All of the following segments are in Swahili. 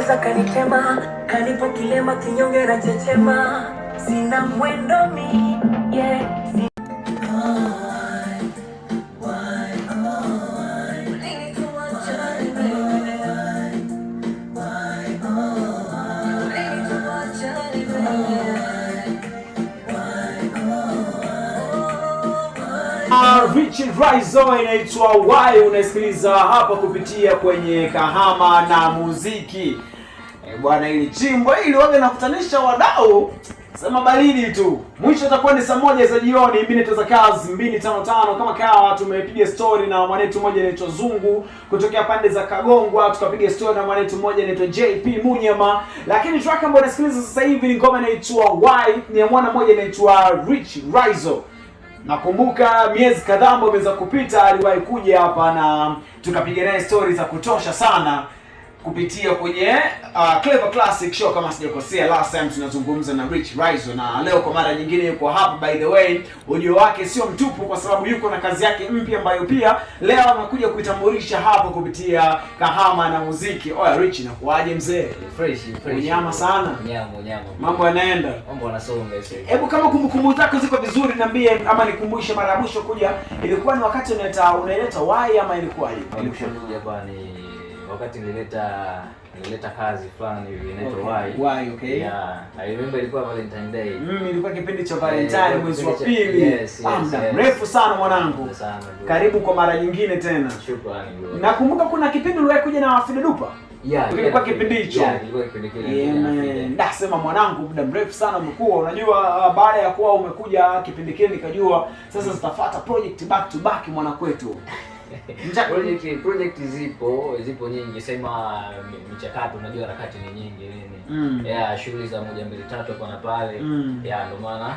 kaniumiza kanitema, kanipo kilema kinyonge na chechema, sina mwendo mi, yeah. Rich Rizzo inaitwa Why, unasikiliza hapa kupitia kwenye Kahama na Muziki. Bwana, hili chimbo hili waga nakutanisha wadau sema baridi tu. Mwisho itakuwa ni saa 1 za jioni, minute za kazi 255 kama kawa. Tumepiga story na mwanetu mmoja anaitwa Zungu kutokea pande za Kagongwa, tukapiga story na mwanetu mmoja anaitwa JP Munyama. Lakini track ambayo unasikiliza sasa hivi ni ngoma inaitwa Why, ni mwana mmoja anaitwa Rich Rizzo. Nakumbuka miezi kadhaa ambayo imeweza kupita aliwahi kuja hapa na tukapiga naye stories za kutosha sana kupitia kwenye Clever Classic Show kama sijakosea. Last time tunazungumza na Rich Rizzo, na leo kwa mara nyingine yuko hapa. By the way, ujio wake sio mtupu kwa sababu yuko na kazi yake mpya ambayo pia leo amekuja kuitambulisha hapa kupitia Kahama na Muziki. Oya Rich, inakuaje mzee? Fresh. Unyama sana. Nyama. Mambo yanaenda. Mambo yanasonga sasa. Hebu kama kumbukumbu zako ziko vizuri niambie, ama nikumbushe mara ya mwisho kuja ilikuwa ni wakati unaileta Why ama ilikuwaje? Ilikuwa bwana wakati nilileta kazi fulani hivi inaitwa Why, okay. Yeah, I remember ilikuwa Valentine Day. Ilikuwa kipindi cha Valentine mwezi wa pili. Yes. Muda mrefu sana mwanangu. Karibu kwa mara nyingine tena. Shukrani bro. Nakumbuka kuna kipindi uliwahi kuja na Fide Dupa. Yeah, ilikuwa kipindi hicho. Yeah, ilikuwa kipindi kile. Nasema mwanangu, muda mrefu sana umekuwa. Unajua baada ya kuwa umekuja kipindi kile nikajua sasa zitafuata project back to back mwana kwetu. Project zipo nyingi, sema michakato, unajua harakati ni nyingi nini. Yeah, shughuli za 1 2 3 hapa na pale. Yeah, ndio maana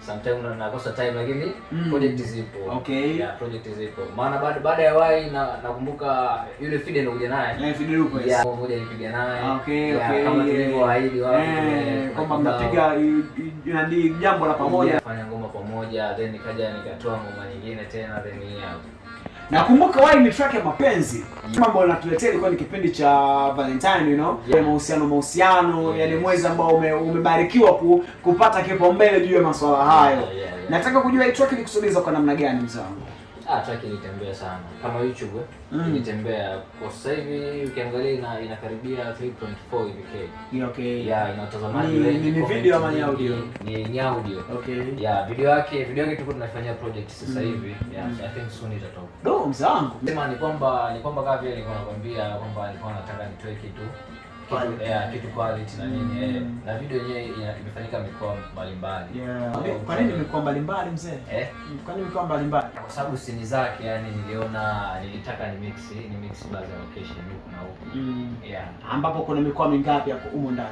sometimes nakosa time, lakini project zipo. Okay. Yeah, project zipo. Maana baada ya Why nakumbuka yule Fide ndio kuja naye. Fide Lupo. Yeah, mmoja nipiga naye. Okay. Kama tulivyoahidi wao. Kwamba mnapiga ndio jambo la pamoja. Fanya ngoma pamoja, then nikaja nikatoa ngoma nyingine tena, then yeah. Nakumbuka Why ni track ya mapenzi. Mambo yanatuletea ilikuwa ni kipindi cha Valentine, you know. Yeah. Mahusiano, yes. Yani mwezi ambao umebarikiwa kupata kipaumbele juu ya masuala hayo. Yeah. Nataka kujua hii track ilikusogeza kwa namna gani mzangu? Track ilitembea sana. Kama YouTube ilitembea kwa sasa hivi ukiangalia inakaribia 3.4 hivi. Okay. Yeah, inatazamaji wengi. Ni video ama ni audio? Ni audio. Okay. Yeah, video yake tuko tunafanyia project sasa hivi. Yeah, I think soon itatoka. Do mzangu. Sema ni kwamba kama vile nilikuwa nakwambia kwamba nilikuwa nataka nitoe kitu quality na nini. Na video yenyewe imefanyika mikoa mbalimbali. Yeah. Kwa nini mikoa mbalimbali mzee? Kwa nini mikoa mbalimbali? Kwa sababu scene zake, yani nilitaka ni mix baadhi ya location huko na huko. Yeah. Ambapo kuna mikoa mingapi hapo humo ndani?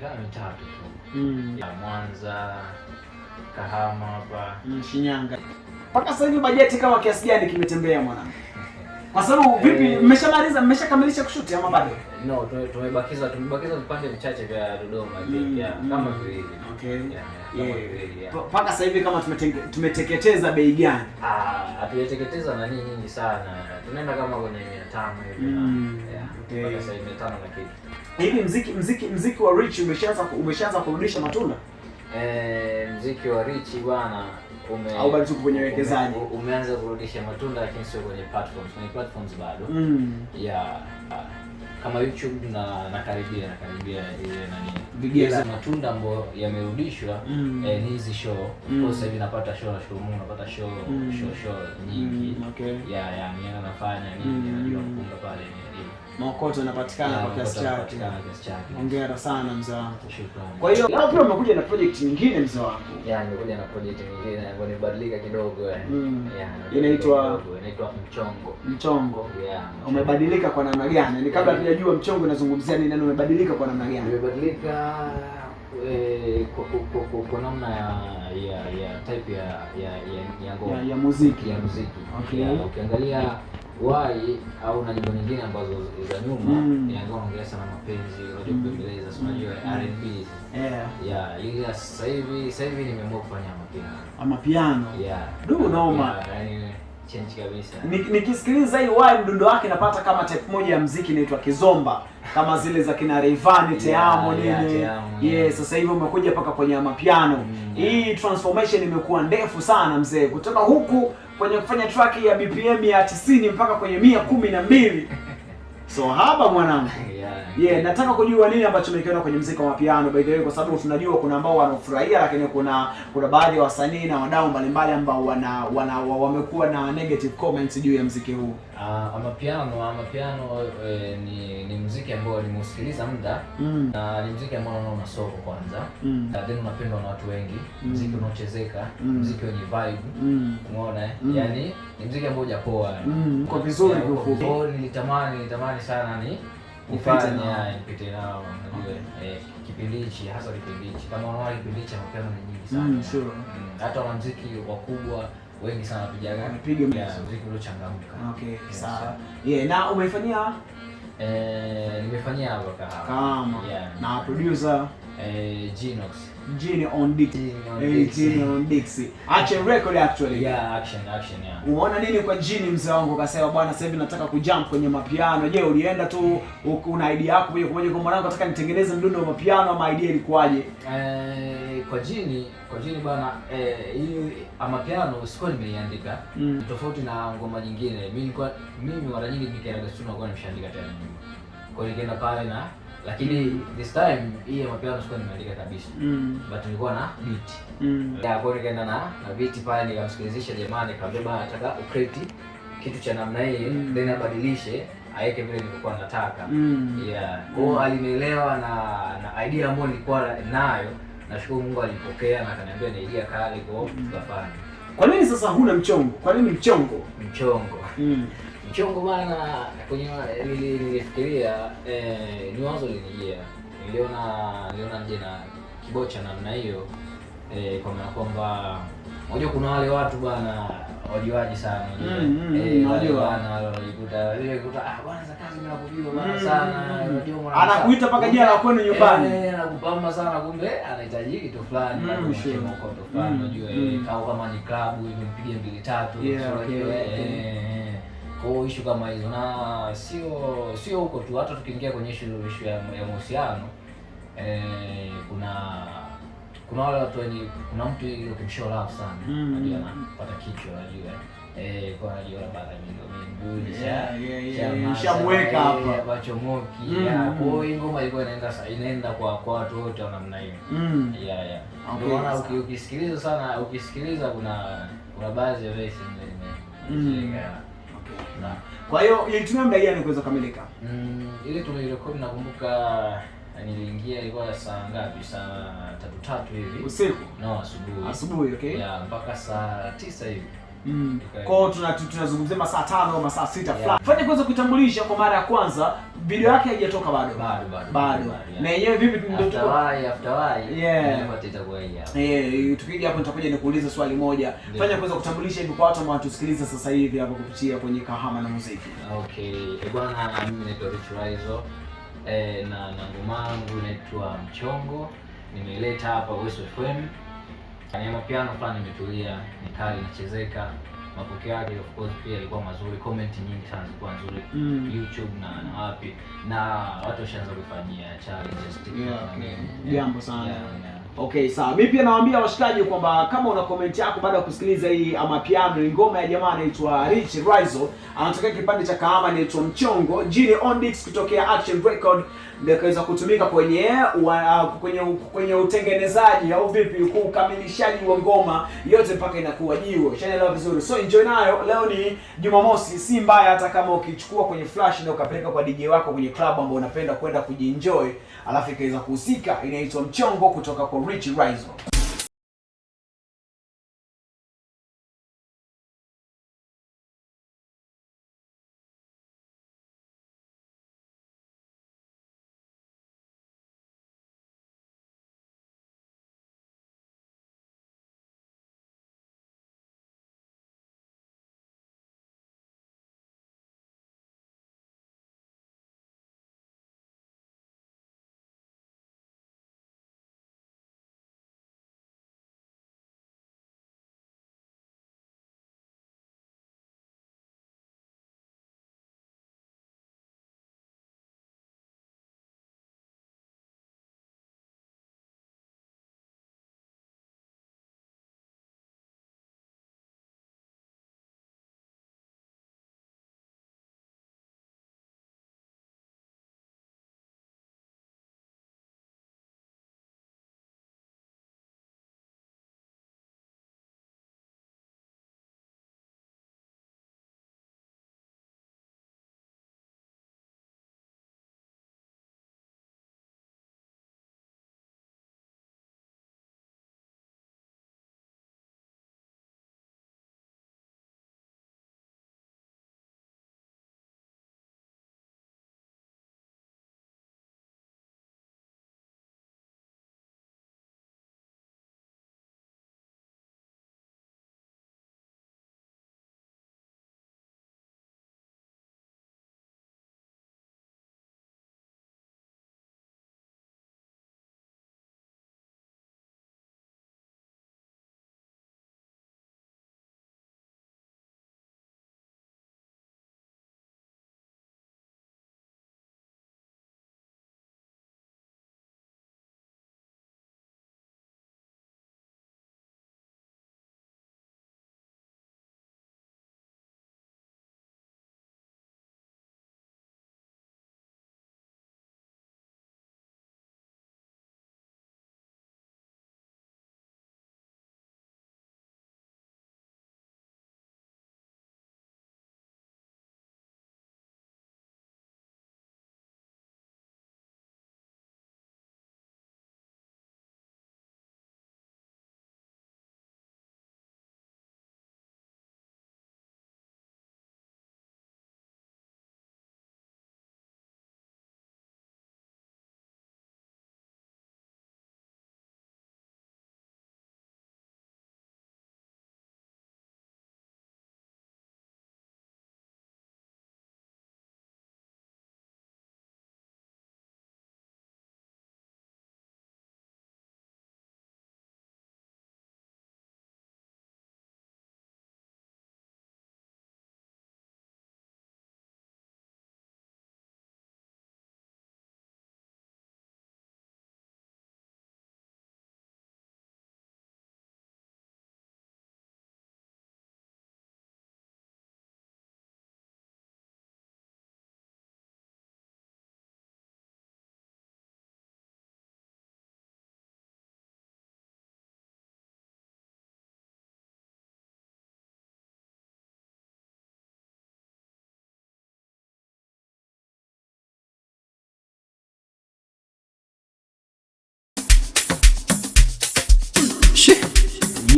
Kama 3 tu. Mwanza, Kahama hapa, Shinyanga. Mpaka sasa hivi bajeti kama kiasi gani kimetembea mwanangu? Kwa sababu vipi, mmeshakamilisha kushuti ama bado? No, tumebakiza vipande vichache vya Dodoma kama vile. Okay. Yeah. Mpaka sasa hivi kama tumeteketeza bei gani? Hatujateketeza na nyingi sana. Tunaenda kama kwenye 500 hivi. Okay. Mpaka sasa hivi 500 na kitu. Hivi mziki wa Rich umeshaanza kurudisha matunda? Mziki wa Rich bwana au bado tuko kwenye wekezaji? Umeanza kurudisha matunda, lakini sio kwenye platforms. Kwenye platforms bado. Yeah. Kama YouTube na karibia ile nani. Vigezo matunda ambayo yamerudishwa ni hizi show. Of course hivi napata show, nashukuru Mungu napata show nyingi. Okay. Yeah, nienda nafanya nini, najua kufunga pale ni maokoto yanapatikana kwa kiasi chake. Hongera sana mzee wangu. Shukrani. Kwa hiyo leo pia umekuja na project nyingine mzee wangu. Yeah, nimekuja na project nyingine ambayo nimebadilika kidogo inaitwa Mchongo. Yeah. Umebadilika kwa namna gani? Ni kabla hatujajua Mchongo inazungumzia nini, umebadilika kwa namna gani? Nimebadilika kwa namna ya type ya ngoma ya muziki. Okay. Ukiangalia Why au na nyimbo nyingine ambazo za nyuma inaongea sana mapenzi, unajua kubembeleza, unajua R&B. Yeah, sasa hivi nimeamua kufanya amapiano. Yeah. Do noma. change kabisa. Nikisikiliza hii why mdundo wake napata kama type moja ya muziki inaitwa kizomba, kama zile za kina Rayvanny Teamo nini. Sasa hivi umekuja paka kwenye amapiano. Hii transformation imekuwa ndefu sana mzee, kutoka huku kwenye kufanya track ya BPM ya 90 mpaka kwenye 112. So haba mwanangu. Nataka kujua nini ambacho umekiona kwenye muziki wa mapiano by the way, kwa sababu tunajua kuna ambao wanafurahia, lakini kuna baadhi ya wasanii na wadau mbalimbali ambao wamekuwa na negative comments juu ya muziki huu. Amapiano ni muziki ambao nimeusikiliza muda, na ni muziki ambao unaona soko kwanza, then unapendwa na watu wengi, muziki unaochezeka, muziki wenye vibe, umeona yani ni muziki ambao hujapoa, kwa vizuri kwa ufupi. Nilitamani sana ni nipite nao, unajua kipindi hichi, hasa kipindi hichi, kama unaona kipindi hichi mapiano ni nyingi sana. Hata wanamuziki wakubwa wengi sana wapiga muziki uliochangamka. Sawa. Na umeifanyia nimefanyia hapo kama na producer Genie on Dixie. Action record actually. Action. Umeona nini kwa Genie mzee wangu, kasema bwana sasa hivi nataka kujump kwenye mapiano. Je, ulienda tu una idea yako moja kwa moja kwa mwanangu nataka nitengeneze mdundo wa mapiano, ama idea ilikuwaje? Kwa Genie bwana, hii amapiano sikuwa nimeiandika, tofauti na ngoma nyingine. Mimi mara nyingi nikienda studio nakuwa nimeshaandika tayari. Kwa hiyo nikaenda pale lakini this time hii amapiano sikuwa nimeandika kabisa. But nilikuwa na beat. Kwa hiyo nikaenda na beat pale, nikamsikilizisha jamani, nikamwambia bwana nataka ucreate kitu cha namna hii, then abadilishe aeke vile nilikuwa nataka. Kwa hiyo alinielewa na idea ambayo nilikuwa nayo. Nashukuru Mungu alipokea na akaniambia ni idea kali, kwa hiyo tukafanya. Kwa nini sasa huna mchongo? Kwa nini mchongo? Mchongo bana, kwenye nilifikiria ni wazo linijia. Niliona nje na kibao cha namna hiyo, kwa maana kwamba unajua kuna wale watu bwana wajuaji sana, unajua bwana wanajikuta bwana za kazi mimi nakujua bwana sana, unajua anakuita paka jina la kwenu nyumbani, anakupamba sana, kumbe anahitaji kitu fulani na kushema kwa kitu fulani, unajua kama ni club hivi mpige 2 3, unajua kwa issue kama hizo. Na sio huko tu, hata tukiingia kwenye issue ya mahusiano, kuna wale watu wenye kuna mtu ile ukimshow love sana, unajua anapata kichwa, unajua kwa unajua baada ya mingi shamweka hapa bachomoki. Kwa hiyo ngoma ilikuwa inaenda kwa watu wote wa namna hiyo. Ndio maana ukisikiliza kuna baadhi ya verses Kwa hiyo ilitumia muda gani kuweza kukamilika? Ile tulirekodi nakumbuka niliingia ilikuwa saa ngapi? Saa 3 hivi usiku? No, asubuhi. Mpaka saa 9 hivi. Kwa hiyo tunazungumzia masaa 5 au masaa 6 fulani. Fanya kwanza kutambulisha kwa mara ya kwanza, video yake haijatoka bado. Na yenyewe vipi ndio after itakuwa hii. Tukija hapo nitakuja nikuuliza swali moja. Fanya kwanza kutambulisha hivi kwa watu ambao wanatusikiliza sasa hivi hapa kupitia kwenye Kahama na Muziki. Bwana, mimi naitwa Rich Raizo. Na ngoma yangu inaitwa Mchongo. Nimeileta hapa West FM. Ni mapiano fulani imetulia, ni kali, inachezeka. Mapokeo yake of course pia yalikuwa mazuri, comment nyingi sana zilikuwa nzuri YouTube na wapi, na watu washaanza kufanyia challenges jambo sana. Sawa. Mimi pia nawaambia washikaji kwamba kama una comment yako baada ya kusikiliza hii amapiano, ni ngoma ya jamaa anaitwa Rich Raizo, anatokea kipande cha Kahama, inaitwa Mchongo, Genie on Dixie kutokea Action Record, ndio kaweza kutumika kwenye utengenezaji au vipi ukamilishaji wa ngoma yote mpaka inakuwa jiwe. Shanaelewa vizuri. So enjoy nayo. Leo ni Jumamosi, si mbaya hata kama ukichukua kwenye flash na ukapeleka kwa DJ wako kwenye club ambao unapenda kwenda kujienjoy, alafu ikaweza kuhusika. Inaitwa Mchongo kutoka kwa Rich Raizo.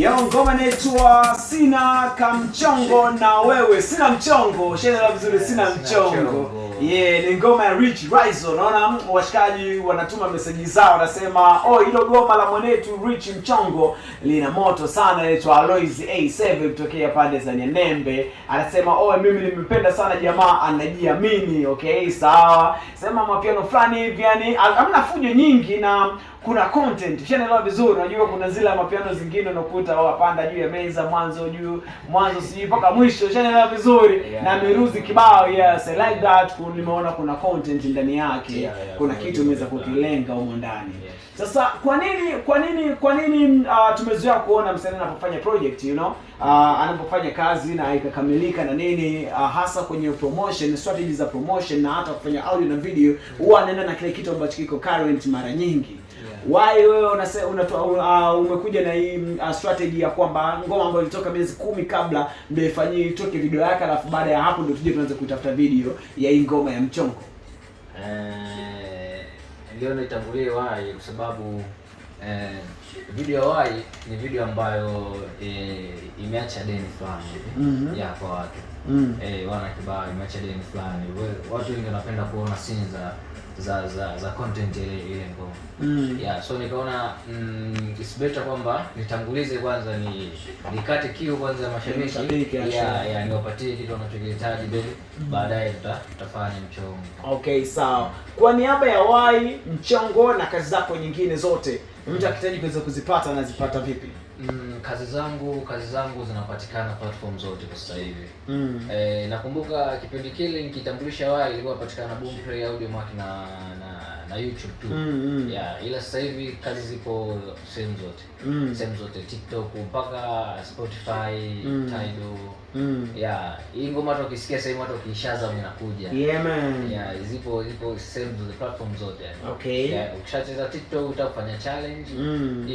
Yo, ngoma inaitwa Sina Kamchongo na wewe. Sina mchongo, shela vizuri, sina mchongo. Yeah, ni ngoma ya Rich Rizzo. Naona washikaji wanatuma message zao, wanasema oh, hilo goma la mwanetu Rich Mchongo lina moto sana. Inaitwa Alois A7 kutokea pande za Nyanembe. Anasema oh, mimi nimependa sana jamaa anajiamini. Okay, sawa. Sema mapiano fulani hivi, yani hamna fujo nyingi na kuna content. Ushaelewa vizuri. Unajua kuna zile mapiano zingine unakuta wapanda juu ya meza mwanzo sijui mpaka mwisho. Ushaelewa vizuri. Na miruzi kibao. Yes, I like that. Nimeona kuna content ndani yake. Kuna kitu umeweza kukilenga huko ndani. Sasa kwa nini tumezoea kuona msanii anapofanya project, you know, anapofanya kazi na ikakamilika na nini, hasa kwenye promotion, strategies za promotion na hata kufanya audio na video, huwa anaenda na kile kitu ambacho kiko current mara nyingi. Why wewe umekuja na hii strategy ya kwamba ngoma ambayo ilitoka miezi 10 kabla ndio ifanyie itoke video yake, alafu baada ya hapo ndio tuje tuanze kutafuta video ya hii ngoma ya Mchongo? Ndio nitangulie Why kwa sababu video ya Why ni video ambayo imeacha deni fulani ya kwa watu. Wana kibao imeacha deni fulani. Watu wengi wanapenda kuona scenes za content ile ngoma. Yeah, so nikaona it's better kwamba nitangulize kwanza, nikate kiu kwanza mashabiki. Yeah, niwapatie kitu wanachokihitaji, baadaye tutafanya Mchongo. Okay, sawa. Kwa niaba ya Why, Mchongo na kazi zako nyingine zote, mtu akihitaji kuweza kuzipata anazipata vipi? Kazi zangu zinapatikana platform zote kwa sasa hivi. Nakumbuka kipindi kile nikitambulisha Why ilikuwa patikana Boomplay, Audiomack na YouTube tu. Yeah, ila sasa hivi kazi zipo sehemu zote, TikTok mpaka Spotify, Tidal. Yeah, hii ngoma hata ukisikia sasa hivi hata ukishaza inakuja. Yeah man. Yeah, zipo sehemu zote, platform zote. Okay. Yeah, ukishacheza TikTok utafanya challenge,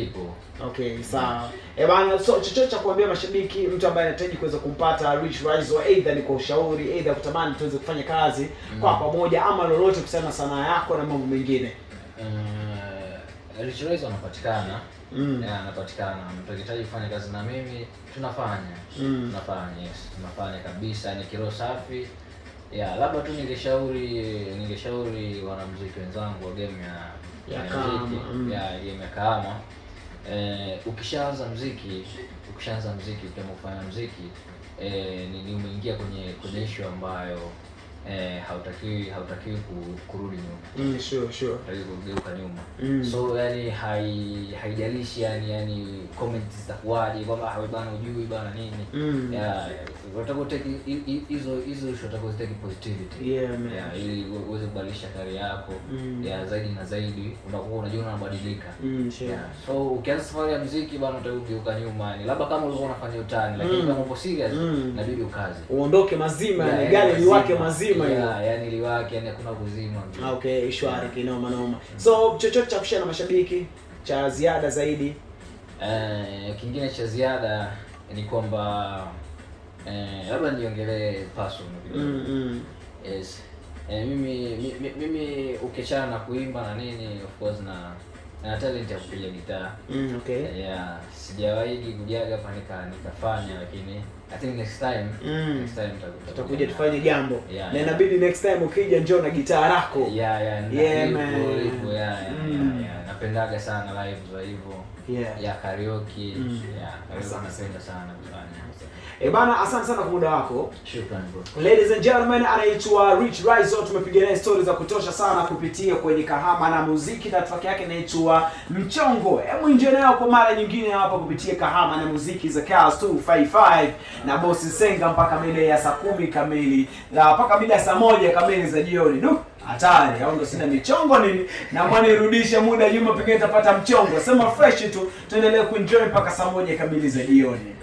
ipo. Okay, sawa. Bana, so chochote cha kuambia mashabiki, mtu ambaye anahitaji kuweza kumpata Rich Rizzo, either ni kwa ushauri, either kutamani tuweze kufanya kazi kwa pamoja, ama lolote kusema sanaa yako na mambo mengine. Rich Rizzo anapatikana. Yeah, anapatikana. Mtu akihitaji kufanya kazi na mimi tunafanya. Tunafanya kabisa, ni kiroho safi. Yeah, labda tu ningeshauri wanamuziki wenzangu wa game ya muziki, game ya Kahama. Ukishaanza muziki, ukiamua kufanya muziki, ni umeingia kwenye issue ambayo hautakiwi kurudi nyuma. Sure. Kugeuka nyuma. So yani haijalishi yani comments zitakuwaje kwamba hawe bana ujui bana nini. Yeah, utakoteki hizo utakoteki positivity. Yeah man. Yeah, ili uweze kubadilisha career yako. Yeah, zaidi na zaidi unakuwa unajiona unabadilika. Sure. Yeah. So ukianza safari ya muziki bana utageuka nyuma. Ni labda kama ulikuwa unafanya utani, lakini kama uko serious inabidi ukaze. Uondoke mazima, ni gari liwake mazima. Yani liwake, yani hakuna kuzima. Okay, ishwari kinoma noma. So chochote cha kushare na mashabiki cha ziada zaidi? Kingine cha ziada ni kwamba labda niongelee personal. Yes. Mimi ukiachana na kuimba na nini, of course na talent ya kupiga gitaa. Okay. Yeah, sijawahi kujaga hapa nikafanya, lakini I think next time tutakuja tufanye jambo. Na inabidi next time ukija njoo na gitaa lako. Yeah, napendaga sana live za hivyo. Yeah, karaoke. Napenda sana kufanya. Bana, asante sana kwa muda wako. Shukrani bro. Ladies and gentlemen, anaitwa Rich Rizzo. Tumepiga naye stories za kutosha sana kupitia kwenye Kahama na muziki, na track yake inaitwa Mchongo. Hebu enjoy nayo kwa mara nyingine hapa kupitia Kahama na muziki za Chaos 255 na Boss Senga mpaka mida ya saa 10 kamili na mpaka mida ya saa 1 kamili za jioni. Hatari, au ndo sina michongo nini? Na mwana irudisha muda nyuma, pengine utapata mchongo. Sema fresh tu, tuendelee kuenjoy mpaka saa 1 kamili za jioni.